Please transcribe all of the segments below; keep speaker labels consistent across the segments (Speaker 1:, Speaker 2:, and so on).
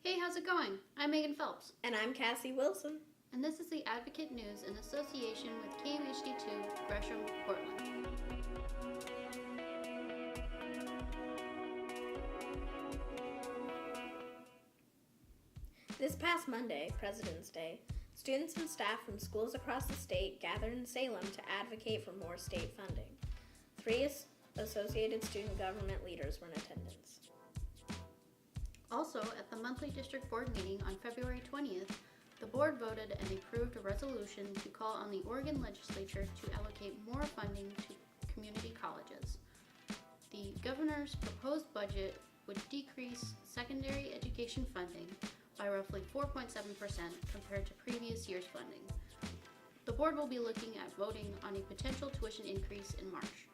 Speaker 1: Hey, how's it going? I'm Megan Phelps.
Speaker 2: And I'm Cassie Wilson.
Speaker 1: And this is the Advocate News in association with KUHD2 Gresham, Portland.
Speaker 2: This past Monday, President's Day, students and staff from schools across the state gathered in Salem to advocate for more state funding. 3 associated student government leaders were in attendance.
Speaker 1: Also, at the monthly district board meeting on February 20th, the board voted and approved a resolution to call on the Oregon legislature to allocate more funding to community colleges. The governor's proposed budget would decrease secondary education funding by roughly 4.7% compared to previous year's funding. The board will be looking at voting on a potential tuition increase in March.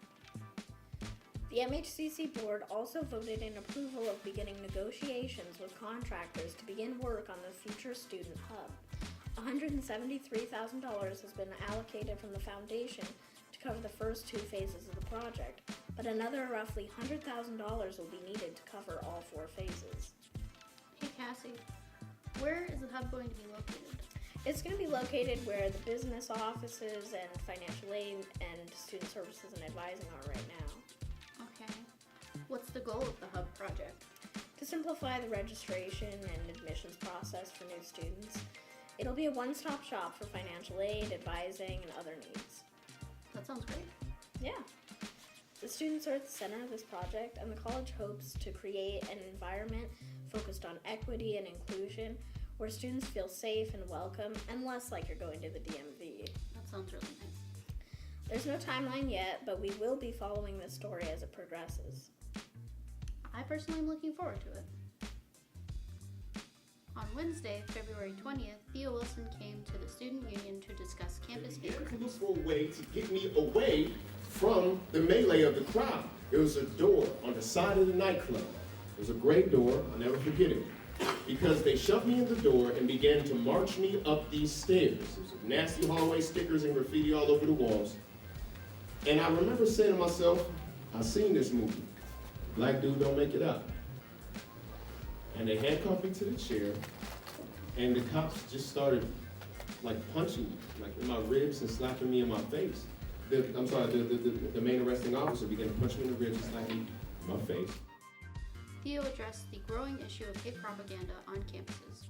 Speaker 2: The MHCC board also voted in approval of beginning negotiations with contractors to begin work on the future student hub. $173,000 has been allocated from the foundation to cover the first 2 phases of the project, but another roughly $100,000 will be needed to cover all 4 phases.
Speaker 1: Hey Cassie, where is the hub going to be located?
Speaker 2: It's going to be located where the business offices and financial aid and student services and advising are right now.
Speaker 1: Okay. What's the goal of the hub project?
Speaker 2: To simplify the registration and admissions process for new students. It'll be a one-stop shop for financial aid, advising, and other needs.
Speaker 1: That sounds great.
Speaker 2: Yeah. The students are at the center of this project, and the college hopes to create an environment focused on equity and inclusion where students feel safe and welcome and less like you're going to the DMV.
Speaker 1: That sounds really nice.
Speaker 2: There's no timeline yet, but we will be following this story as it progresses.
Speaker 1: I personally am looking forward to it. On Wednesday, February 20th, Theo Wilson came to the student union to discuss campus
Speaker 3: They
Speaker 1: secrets.
Speaker 3: looked for a way to get me away from the melee of the crowd. There was a door on the side of the nightclub. It was a great door, I'll never forget it. Because they shoved me in the door and began to march me up these stairs. There was nasty hallway stickers and graffiti all over the walls. And I remember saying to myself, I've seen this movie. Black dude don't make it up. And they handcuffed me to the chair, and the cops just started like punching me, like in my ribs and slapping me in my face. The main arresting officer began to punch me in the ribs and slap me in my face.
Speaker 1: Theo addressed the growing issue of hate propaganda on campuses.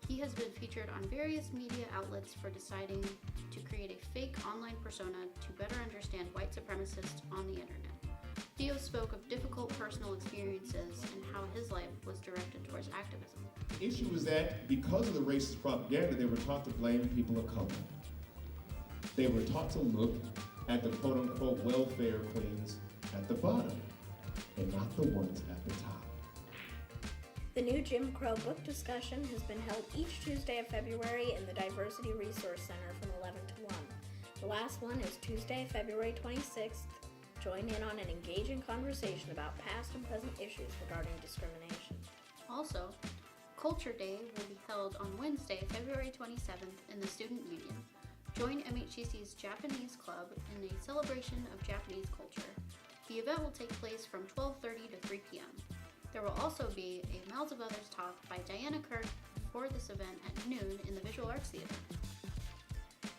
Speaker 1: He has been featured on various media outlets for deciding to create a fake online persona to better understand white supremacists on the internet. Theo spoke of difficult personal experiences and how his life was directed towards activism.
Speaker 3: The issue was that because of the racist propaganda, they were taught to blame people of color. They were taught to look at the quote-unquote welfare queens at the bottom and not the ones at the top.
Speaker 2: The new Jim Crow book discussion has been held each Tuesday of February in the Diversity Resource Center from 11 to 1. The last one is Tuesday, February 26th. Join in on an engaging conversation about past and present issues regarding discrimination.
Speaker 1: Also, Culture Day will be held on Wednesday, February 27th in the Student Union. Join MHCC's Japanese Club in a celebration of Japanese culture. The event will take place from 12:30 to 3 p.m. There will also be a Mouths of Others talk by Diana Kirk for this event at noon in the Visual Arts Theater.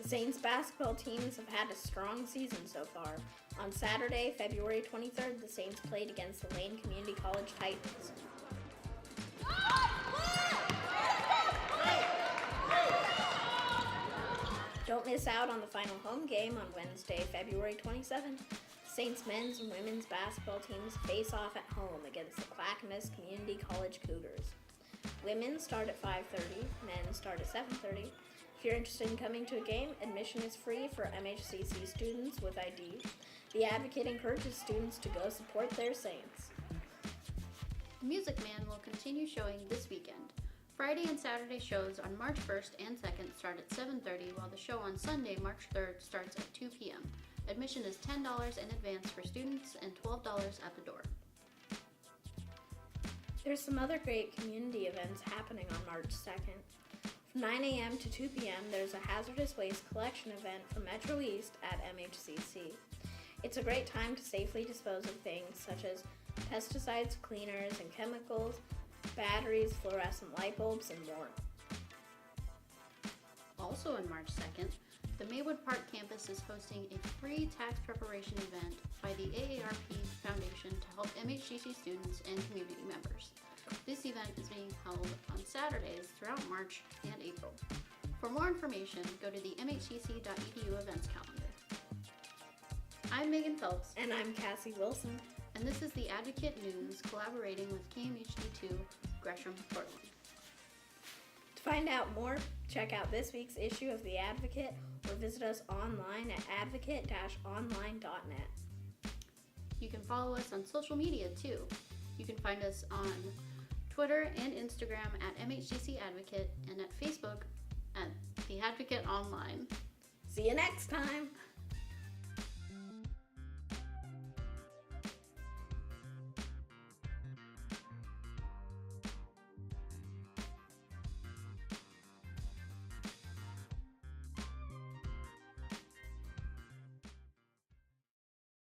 Speaker 2: The Saints basketball teams have had a strong season so far. On Saturday, February 23rd, the Saints played against the Lane Community College Titans. Don't miss out on the final home game on Wednesday, February 27th. Saints men's and women's basketball teams face off at home against the Clackamas Community College Cougars. Women start at 5:30, men start at 7:30. If you're interested in coming to a game, admission is free for MHCC students with ID. The Advocate encourages students to go support their Saints.
Speaker 1: Music Man will continue showing this weekend. Friday and Saturday shows on March 1st and 2nd start at 7:30, while the show on Sunday, March 3rd, starts at 2 p.m. Admission is $10 in advance for students and $12 at the door.
Speaker 2: There's some other great community events happening on March 2nd. From 9 a.m. to 2 p.m., there's a hazardous waste collection event from Metro East at MHCC. It's a great time to safely dispose of things such as pesticides, cleaners, and chemicals batteries, fluorescent light bulbs, and more.
Speaker 1: Also on March 2nd, the Maywood Park campus is hosting a free tax preparation event by the AARP Foundation to help MHCC students and community members. This event is being held on Saturdays throughout March and April. For more information, go to the mhcc.edu events calendar. I'm Megan Phelps,
Speaker 2: And I'm Cassie Wilson.
Speaker 1: and this is the Advocate News collaborating with KMHD2 Gresham, Portland.
Speaker 2: To find out more, check out this week's issue of The Advocate or visit us online at advocate-online.net.
Speaker 1: You can follow us on social media too. You can find us on Twitter and Instagram at MHCC Advocate and at Facebook at The Advocate Online.
Speaker 2: See you next time!